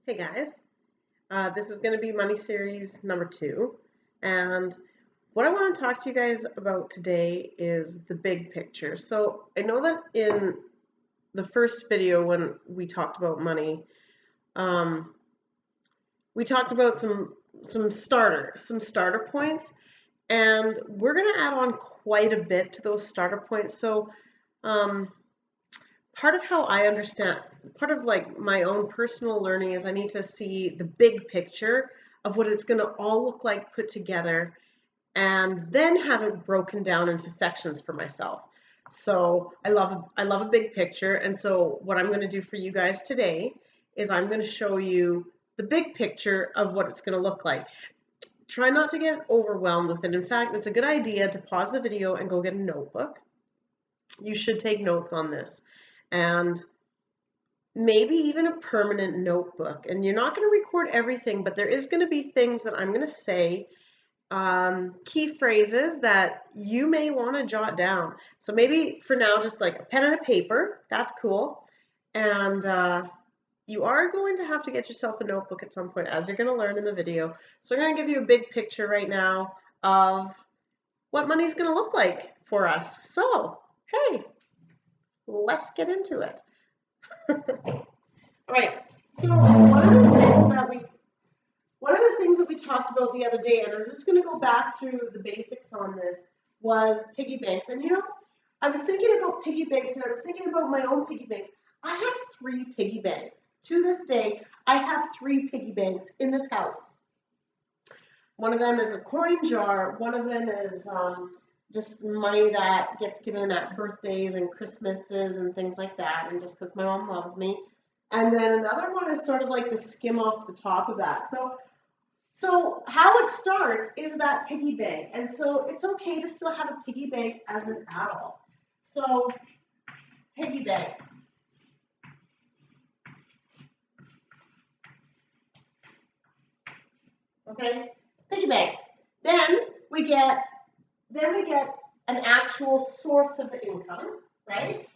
Hey guys, this is going to be Money Series number 2, and what I want to talk to you guys about today is the big picture. So I know that in the first video when we talked about money, um, we talked about some starter points, and we're going to add on quite a bit to those starter points. So um, part of how I understand, part of like my own personal learning is I need to see the big picture of what it's going to all look like put together and then have it broken down into sections for myself. So I love a big picture, and so what I'm going to do for you guys today is I'm going to show you the big picture of what it's going to look like. Try not to get overwhelmed with it. In fact, it's a good idea to pause the video and go get a notebook. You should take notes on this. And maybe even a permanent notebook. And you're not going to record everything, but there is going to be things that I'm going to say, key phrases that you may want to jot down. So maybe for now, just like a pen and a paper. That's cool. And you are going to have to get yourself a notebook at some point, as you're going to learn in the video. So I'm going to give you a big picture right now of what money's going to look like for us. So, hey, let's get into it. All right. So one of the things that we talked about the other day, and I'm just going to go back through the basics on this, was piggy banks. And I was thinking about piggy banks, and I was thinking about my own piggy banks. I have 3 piggy banks. To this day, I have 3 piggy banks in this house. One of them is a coin jar. One of them is just money that gets given at birthdays and Christmases and things like that, and just because my mom loves me. And then another one is sort of like the skim off the top of that. So how it starts is that piggy bank. And so it's okay to still have a piggy bank as an adult. So piggy bank. Okay? Piggy bank. Then we get an actual source of income, right?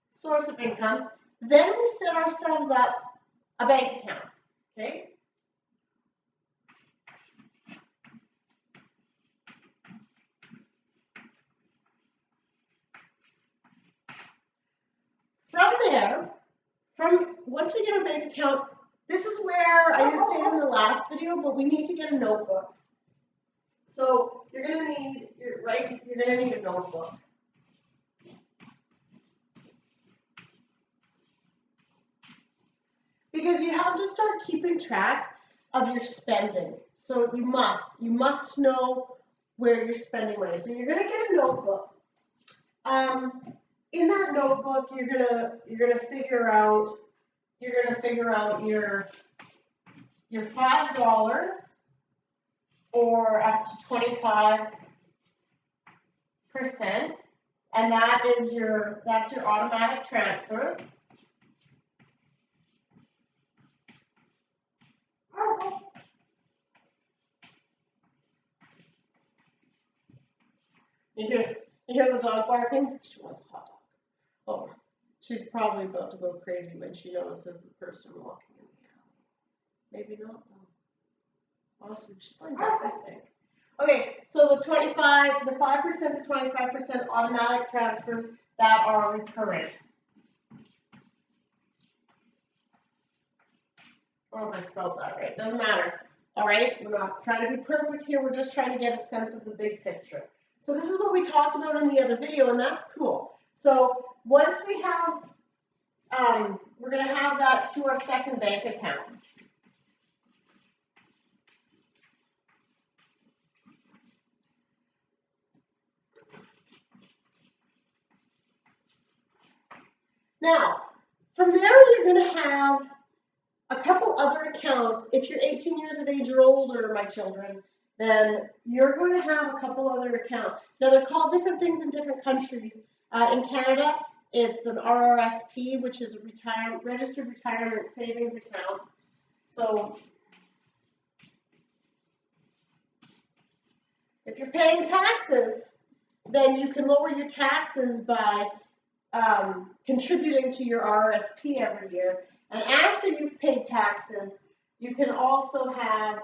Source of income. Then we set ourselves up a bank account, okay? From there, once we get a bank account, this is where I didn't say it in the last video, but we need to get a notebook. So you're gonna need a notebook. Because you have to start keeping track of your spending. So you must know where you're spending money. So you're gonna get a notebook. In that notebook, you're gonna figure out your $5 or up to 25%, and that's your automatic transfers. You hear the dog barking? She wants a hot dog. Oh, she's probably about to go crazy when she notices the person walking in the alley. Maybe not though. Awesome, she's going back, I think. Okay, so the 5% to 25% automatic transfers that are recurrent. I don't know if I spelled that right. Doesn't matter. All right, we're not trying to be perfect here. We're just trying to get a sense of the big picture. So this is what we talked about in the other video, and that's cool. So once we have, we're going to have that to our second bank account. Now, from there, you're going to have a couple other accounts. If you're 18 years of age or older, my children, then you're going to have a couple other accounts. Now, they're called different things in different countries. In Canada, it's an RRSP, which is a registered retirement savings account. So if you're paying taxes, then you can lower your taxes by contributing to your RRSP every year. And after you've paid taxes, you can also have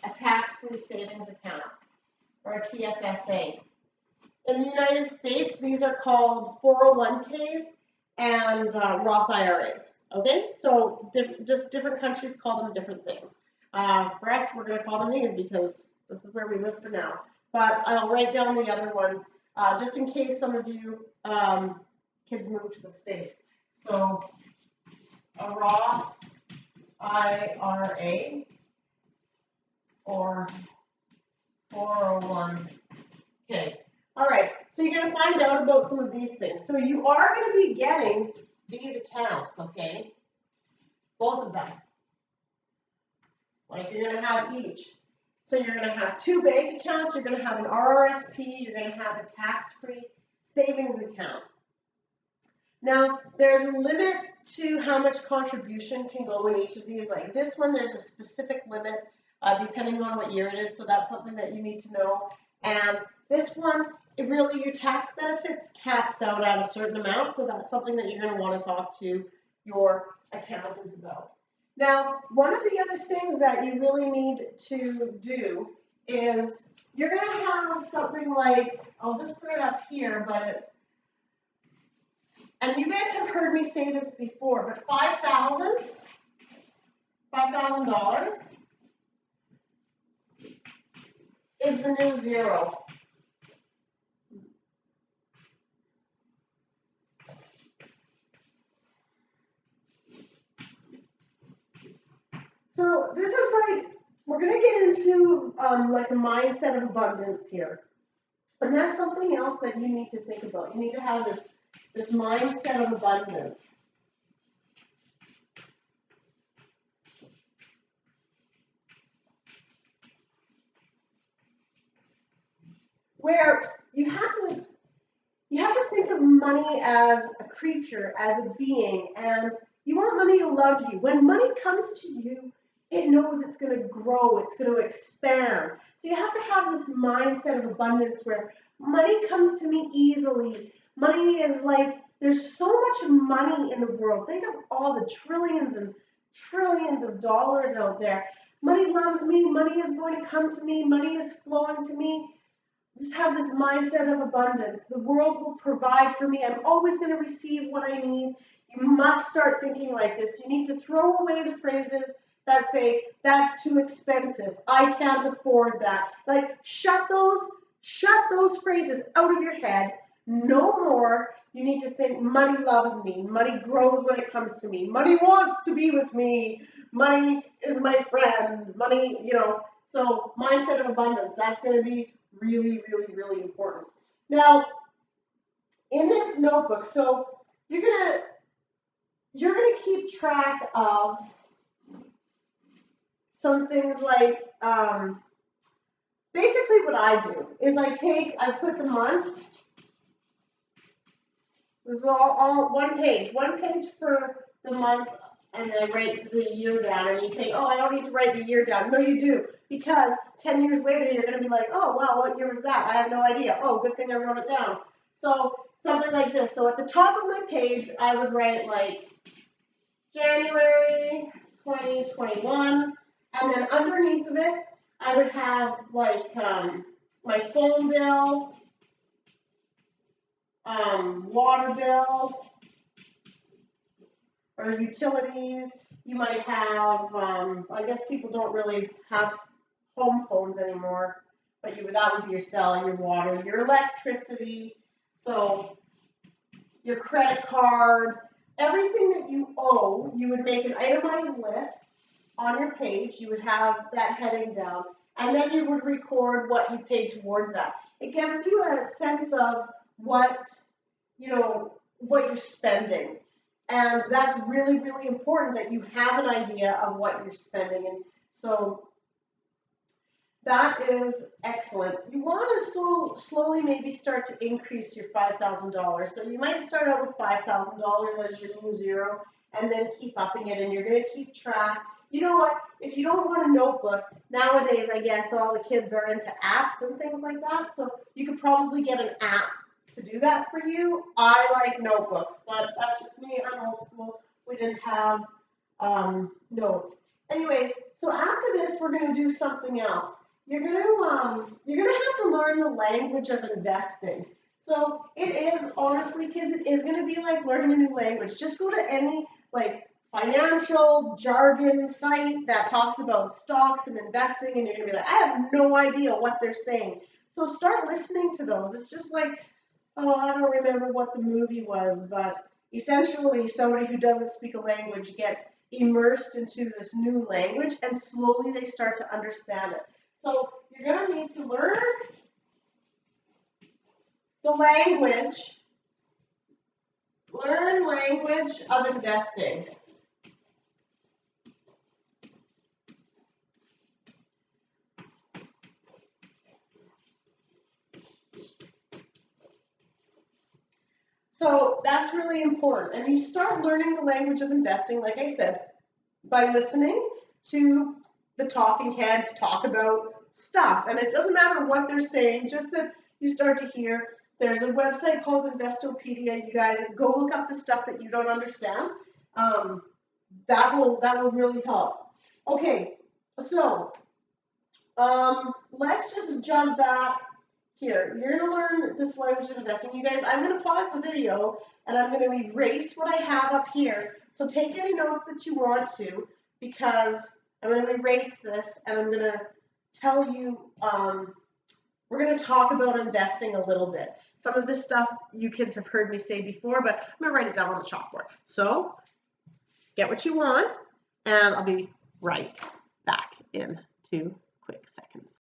a tax-free savings account, or a TFSA. In the United States, these are called 401ks and Roth IRAs. Okay, so just different countries call them different things. For us, we're going to call them these because this is where we live for now. But I'll write down the other ones just in case some of you kids move to the States. So a Roth IRA or 401k. All right, so you're going to find out about some of these things. So you are going to be getting these accounts, okay? Both of them. Like you're going to have each. So you're going to have 2 bank accounts, you're going to have an RRSP, you're going to have a tax-free savings account. Now, there's a limit to how much contribution can go in each of these. Like this one, there's a specific limit depending on what year it is, so that's something that you need to know. And this one, your tax benefits caps out at a certain amount, so that's something that you're going to want to talk to your accountant about. Now, one of the other things that you really need to do is you're going to have something like, I'll just put it up here, but it's, and you guys have heard me say this before, but $5,000 is the new zero. So this is like, we're going to get into like a mindset of abundance here. And that's something else that you need to think about. You need to have this mindset of abundance. Where you have to think of money as a creature, as a being, and you want money to love you. When money comes to you, it knows it's going to grow, it's going to expand. So you have to have this mindset of abundance where money comes to me easily. Money is like, there's so much money in the world. Think of all the trillions and trillions of dollars out there. Money loves me, money is going to come to me, money is flowing to me. Just have this mindset of abundance. The world will provide for me. I'm always going to receive what I need. You must start thinking like this. You need to throw away the phrases that say, that's too expensive, I can't afford that. Like, shut those phrases out of your head. No more. You need to think, money loves me. Money grows when it comes to me. Money wants to be with me. Money is my friend. Money, so mindset of abundance, that's going to be really, really, really important. Now, in this notebook, so you're gonna keep track of some things like, basically what I do is I put the month. This is all one page for the month, and I write the year down, and you think, oh, I don't need to write the year down. No, you do, because 10 years later, you're going to be like, oh, wow, what year was that? I have no idea. Oh, good thing I wrote it down. So something like this. So at the top of my page, I would write like January 2021, and then underneath of it, I would have like my phone bill, water bill, or utilities. You might have, I guess people don't really have home phones anymore, but that would be your cell, your water, your electricity, so your credit card, everything that you owe, you would make an itemized list on your page. You would have that heading down, and then you would record what you paid towards that. It gives you a sense of what you're spending. And that's really, really important that you have an idea of what you're spending. And so that is excellent. You want to slowly maybe start to increase your $5,000. So you might start out with $5,000 as your new zero, and then keep upping it, and you're going to keep track. you know what? If you don't want a notebook, nowadays I guess all the kids are into apps and things like that. So you could probably get an app to do that for you. I like notebooks, but that's just me. I'm old school. We didn't have notes. Anyways, so after this, we're going to do something else. You're gonna have to learn the language of investing. So it is, honestly, kids, it is going to be like learning a new language. Just go to any like financial jargon site that talks about stocks and investing, and you're going to be like, I have no idea what they're saying. So start listening to those. It's just like, oh, I don't remember what the movie was, but essentially somebody who doesn't speak a language gets immersed into this new language, and slowly they start to understand it. So you're going to need to learn the language, learn language of investing. So that's really important. And you start learning the language of investing, like I said, by listening to the talking heads talk about stuff. And it doesn't matter what they're saying, just that you start to hear. There's a website called Investopedia. You guys go look up the stuff that you don't understand. That will really help. Okay, so let's just jump back here. You're going to learn this language of investing. You guys, I'm going to pause the video and I'm going to erase what I have up here. So take any notes that you want to, because I'm going to erase this and I'm going to tell you, we're going to talk about investing a little bit. Some of this stuff you kids have heard me say before, but I'm going to write it down on the chalkboard. So get what you want, and I'll be right back in 2 quick seconds.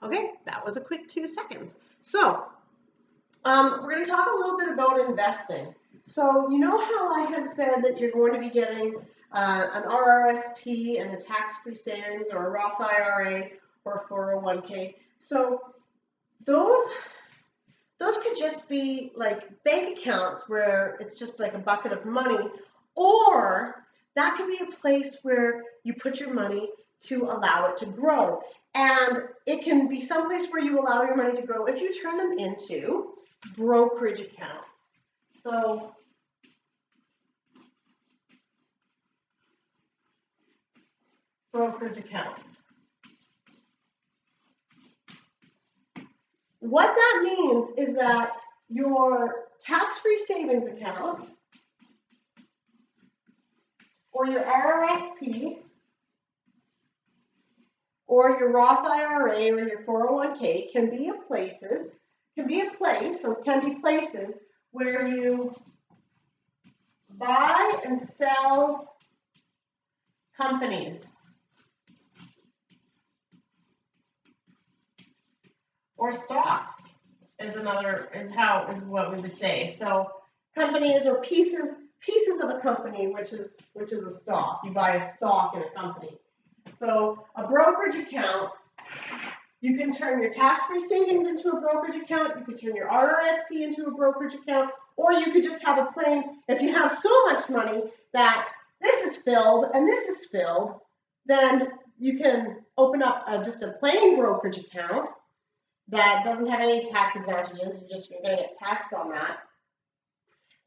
Okay, that was a quick 2 seconds. So we're going to talk a little bit about investing. So you know how I had said that you're going to be getting an RRSP and a tax-free savings, or a Roth IRA, or a 401k. So those could just be like bank accounts where it's just like a bucket of money, or that could be a place where you put your money to allow it to grow. And it can be someplace where you allow your money to grow if you turn them into brokerage accounts. So brokerage accounts. What that means is that your tax-free savings account, or your RRSP, or your Roth IRA, or your 401k can be places where you buy and sell companies, or stocks is what we would say. So companies, or pieces of a company, which is a stock. You buy a stock in a company. So a brokerage account, you can turn your tax-free savings into a brokerage account, you could turn your RRSP into a brokerage account, or you could just have a plain, if you have so much money that this is filled and this is filled, then you can open up just a plain brokerage account that doesn't have any tax advantages. You're going to get taxed on that.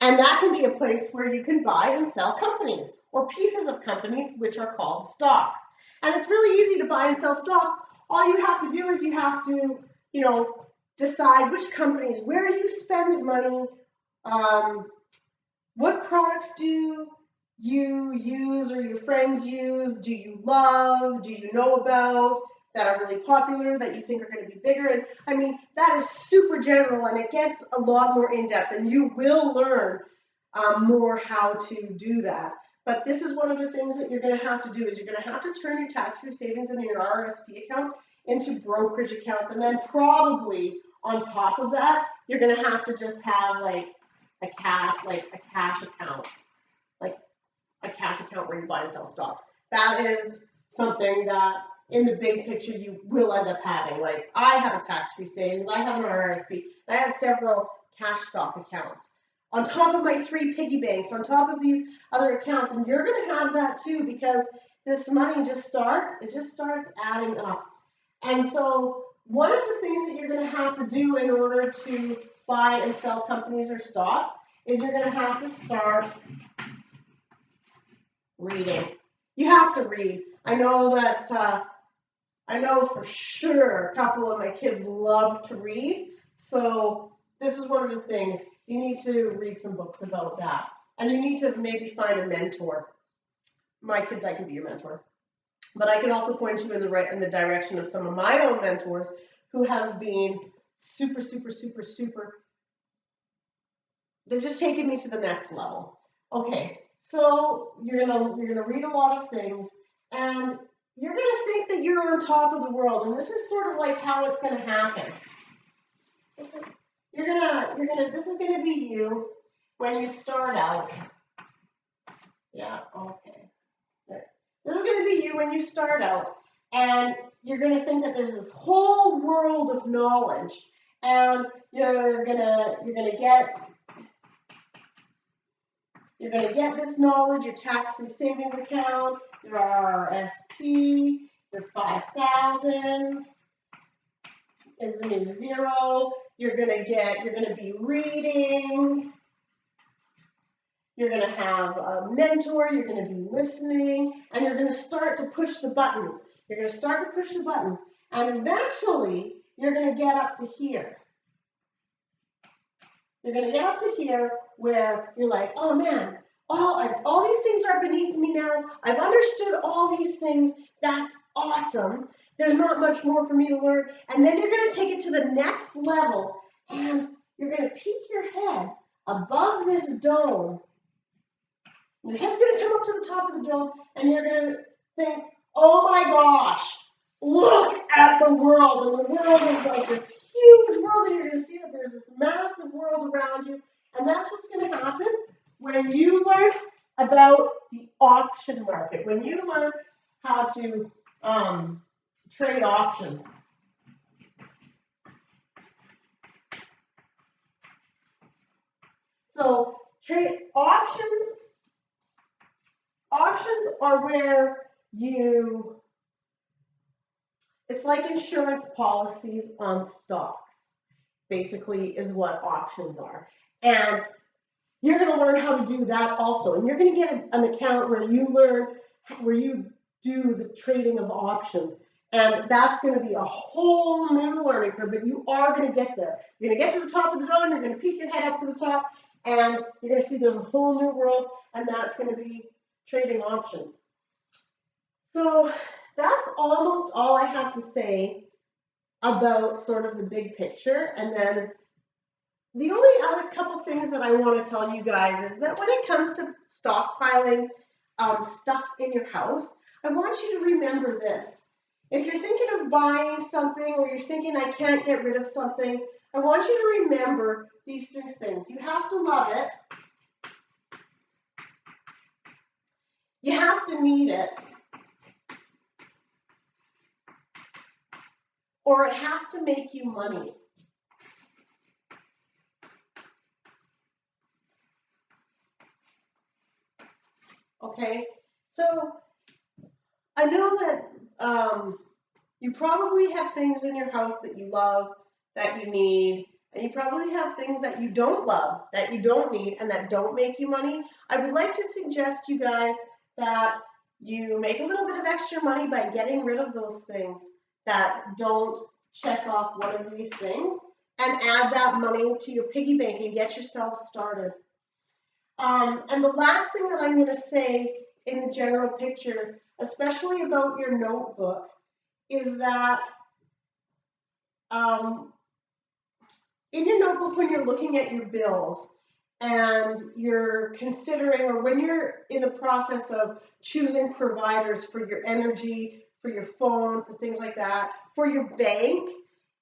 And that can be a place where you can buy and sell companies, or pieces of companies, which are called stocks. And it's really easy to buy and sell stocks. All you have to do is you have to, decide which companies, where do you spend money, what products do you use or your friends use, do you love, do you know about, that are really popular, that you think are going to be bigger. And I mean, that is super general, and it gets a lot more in-depth, and you will learn more how to do that. But this is one of the things that you're going to have to do, is you're going to have to turn your tax-free savings in your RRSP account into brokerage accounts. And then probably on top of that, you're going to have to just have like a cash account, where you buy and sell stocks. That is something that in the big picture you will end up having. Like, I have a tax-free savings, I have an RRSP, and I have several cash stock accounts on top of my 3 piggy banks, on top of these other accounts. And you're going to have that too, because this money just starts adding up. And so one of the things that you're going to have to do in order to buy and sell companies or stocks is you're going to have to start reading. You have to read. I know that, I know for sure a couple of my kids love to read. So this is one of the things. You need to read some books about that. And you need to maybe find a mentor. My kids, I can be your mentor. But I can also point you in the direction of some of my own mentors who have been super, they've just taken me to the next level. Okay, so you're gonna read a lot of things, and you're gonna think that you're on top of the world, and this is sort of like how it's gonna happen. This is gonna be you when you start out. Yeah, okay. There. This is gonna be you when you start out, and you're gonna think that there's this whole world of knowledge, and you're gonna get this knowledge, your tax-free savings account, your RRSP, your 5,000 is the new zero. You're gonna be reading. You're gonna have a mentor. You're gonna be listening, and you're gonna start to push the buttons. And eventually you're gonna get up to here. You're going to get up to here where you're like, oh man, all these things are beneath me now. I've understood all these things. That's awesome. There's not much more for me to learn. And then you're going to take it to the next level, and you're going to peek your head above this dome. Your head's going to come up to the top of the dome, and you're going to think, oh my gosh, look at the world. And the world is like this huge world, and you're going to see that there's this massive world around you. And that's what's going to happen when you learn about the option market, when you learn how to trade options. So trade options are where it's like insurance policies on stocks, basically, is what options are. And you're going to learn how to do that also. And you're going to get an account where you do the trading of options. And that's going to be a whole new learning curve, but you are going to get there. You're going to get to the top of the dome, you're going to peek your head up to the top, and you're going to see there's a whole new world, and that's going to be trading options. So that's almost all I have to say about sort of the big picture. And then the only other couple things that I want to tell you guys is that when it comes to stockpiling stuff in your house, I want you to remember this. If you're thinking of buying something, or you're thinking I can't get rid of something, I want you to remember these 3 things. You have to love it. You have to need it. Or it has to make you money. Okay, so I know that you probably have things in your house that you love, that you need, and you probably have things that you don't love, that you don't need, and that don't make you money. I would like to suggest you guys that you make a little bit of extra money by getting rid of those things that don't check off one of these things, and add that money to your piggy bank and get yourself started. And the last thing that I'm going to say in the general picture, especially about your notebook, is that in your notebook, when you're looking at your bills and you're considering, or when you're in the process of choosing providers for your energy, for your phone, for things like that, for your bank,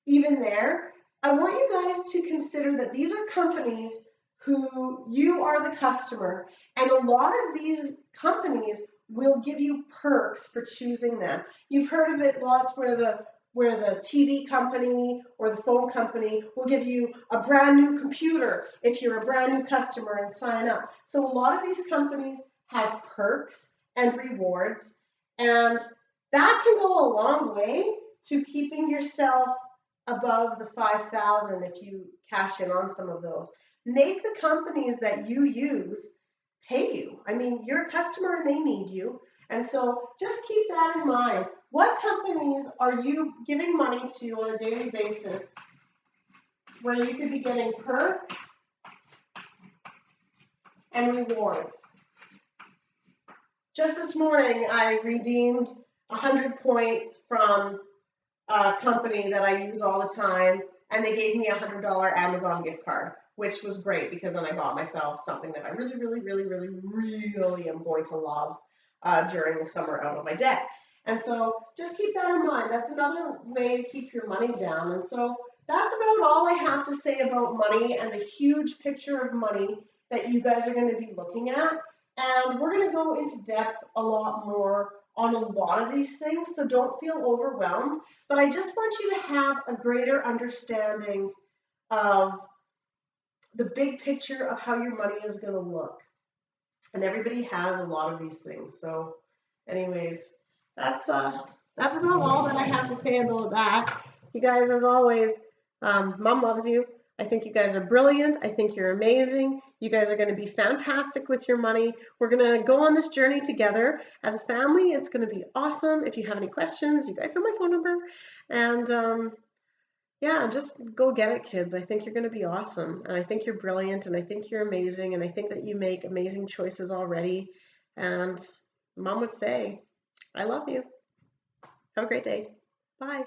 even there, I want you guys to consider that these are companies who you are the customer, and a lot of these companies will give you perks for choosing them. You've heard of it lots, where the TV company or the phone company will give you a brand new computer if you're a brand new customer and sign up. So a lot of these companies have perks and rewards, And that can go a long way to keeping yourself above the 5,000 if you cash in on some of those. Make the companies that you use pay you. I mean, you're a customer and they need you. And so just keep that in mind. What companies are you giving money to on a daily basis where you could be getting perks and rewards? Just this morning, I redeemed 100 points from a company that I use all the time, and they gave me a $100 Amazon gift card, which was great because then I bought myself something that I really, really, really, really, really am going to love during the summer out of my debt. And so just keep that in mind. That's another way to keep your money down. And so that's about all I have to say about money and the huge picture of money that you guys are going to be looking at. And we're going to go into depth a lot more on a lot of these things, so don't feel overwhelmed. But I just want you to have a greater understanding of the big picture of how your money is going to look. And everybody has a lot of these things. So anyways, that's about all that I have to say about that. You guys, as always, Mom loves you. I think you guys are brilliant. I think you're amazing. You guys are going to be fantastic with your money. We're going to go on this journey together as a family. It's going to be awesome. If you have any questions, you guys know my phone number. And yeah, just go get it, kids. I think you're going to be awesome. And I think you're brilliant. And I think you're amazing. And I think that you make amazing choices already. And Mom would say, I love you. Have a great day. Bye.